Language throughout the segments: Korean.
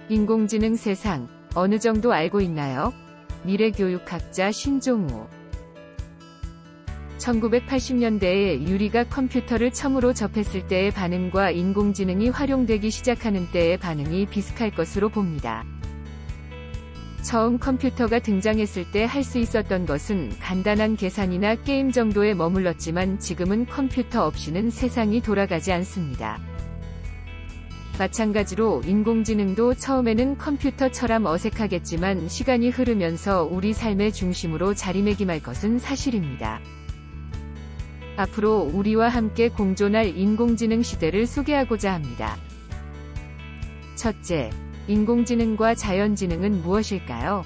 인공지능 세상, 어느 정도 알고 있나요? 미래교육학자 신종우. 1980년대에 유리가 컴퓨터를 처음으로 접했을 때의 반응과 인공지능이 활용되기 시작하는 때의 반응이 비슷할 것으로 봅니다. 처음 컴퓨터가 등장했을 때 할 수 있었던 것은 간단한 계산이나 게임 정도에 머물렀지만 지금은 컴퓨터 없이는 세상이 돌아가지 않습니다. 마찬가지로 인공지능도 처음에는 컴퓨터처럼 어색하겠지만 시간이 흐르면서 우리 삶의 중심으로 자리매김할 것은 사실입니다. 앞으로 우리와 함께 공존할 인공지능 시대를 소개하고자 합니다. 첫째, 인공지능과 자연지능은 무엇일까요?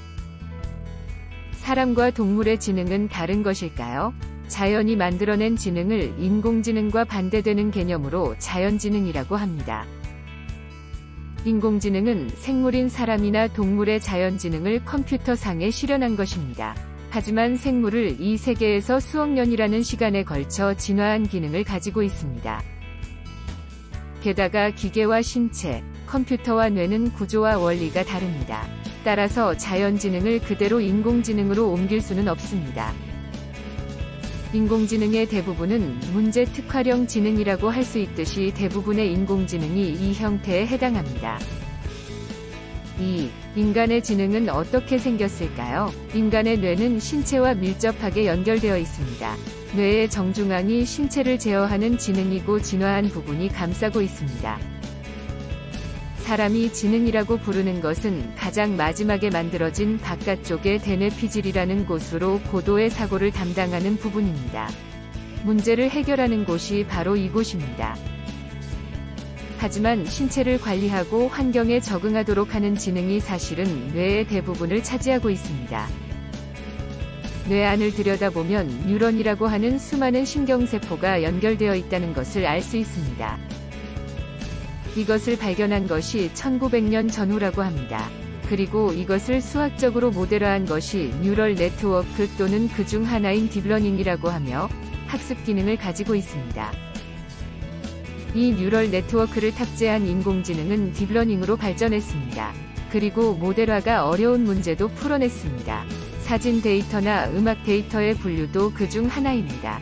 사람과 동물의 지능은 다른 것일까요? 자연이 만들어낸 지능을 인공지능과 반대되는 개념으로 자연지능이라고 합니다. 인공지능은 생물인 사람이나 동물의 자연지능을 컴퓨터상에 실현한 것입니다. 하지만 생물을 이 세계에서 수억 년이라는 시간에 걸쳐 진화한 기능을 가지고 있습니다. 게다가 기계와 신체, 컴퓨터와 뇌는 구조와 원리가 다릅니다. 따라서 자연지능을 그대로 인공지능으로 옮길 수는 없습니다. 인공지능의 대부분은 문제 특화형 지능이라고 할 수 있듯이 대부분의 인공지능이 이 형태에 해당합니다. 2. 인간의 지능은 어떻게 생겼을까요? 인간의 뇌는 신체와 밀접하게 연결되어 있습니다. 뇌의 정중앙이 신체를 제어하는 지능이고 진화한 부분이 감싸고 있습니다. 사람이 지능이라고 부르는 것은 가장 마지막에 만들어진 바깥쪽의 대뇌피질이라는 곳으로 고도의 사고를 담당하는 부분입니다. 문제를 해결하는 곳이 바로 이곳입니다. 하지만 신체를 관리하고 환경에 적응하도록 하는 지능이 사실은 뇌의 대부분을 차지하고 있습니다. 뇌 안을 들여다보면 뉴런이라고 하는 수많은 신경세포가 연결되어 있다는 것을 알 수 있습니다. 이것을 발견한 것이 1900년 전후라고 합니다. 그리고 이것을 수학적으로 모델화한 것이 뉴럴 네트워크 또는 그 중 하나인 딥러닝이라고 하며 학습 기능을 가지고 있습니다. 이 뉴럴 네트워크를 탑재한 인공지능은 딥러닝으로 발전했습니다. 그리고 모델화가 어려운 문제도 풀어냈습니다. 사진 데이터나 음악 데이터의 분류도 그 중 하나입니다.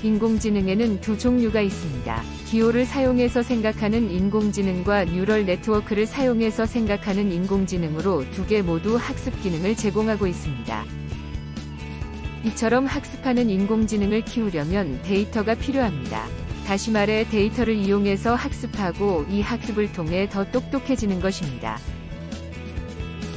인공지능에는 두 종류가 있습니다. 기호를 사용해서 생각하는 인공지능과 뉴럴 네트워크를 사용해서 생각하는 인공지능으로 두 개 모두 학습 기능을 제공하고 있습니다. 이처럼 학습하는 인공지능을 키우려면 데이터가 필요합니다. 다시 말해 데이터를 이용해서 학습하고 이 학습을 통해 더 똑똑해지는 것입니다.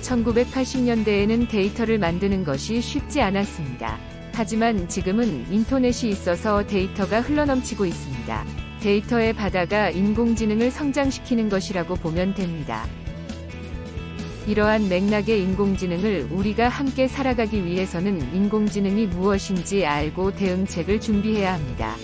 1980년대에는 데이터를 만드는 것이 쉽지 않았습니다. 하지만 지금은 인터넷이 있어서 데이터가 흘러넘치고 있습니다. 데이터의 바다가 인공지능을 성장시키는 것이라고 보면 됩니다. 이러한 맥락의 인공지능을 우리가 함께 살아가기 위해서는 인공지능이 무엇인지 알고 대응책을 준비해야 합니다.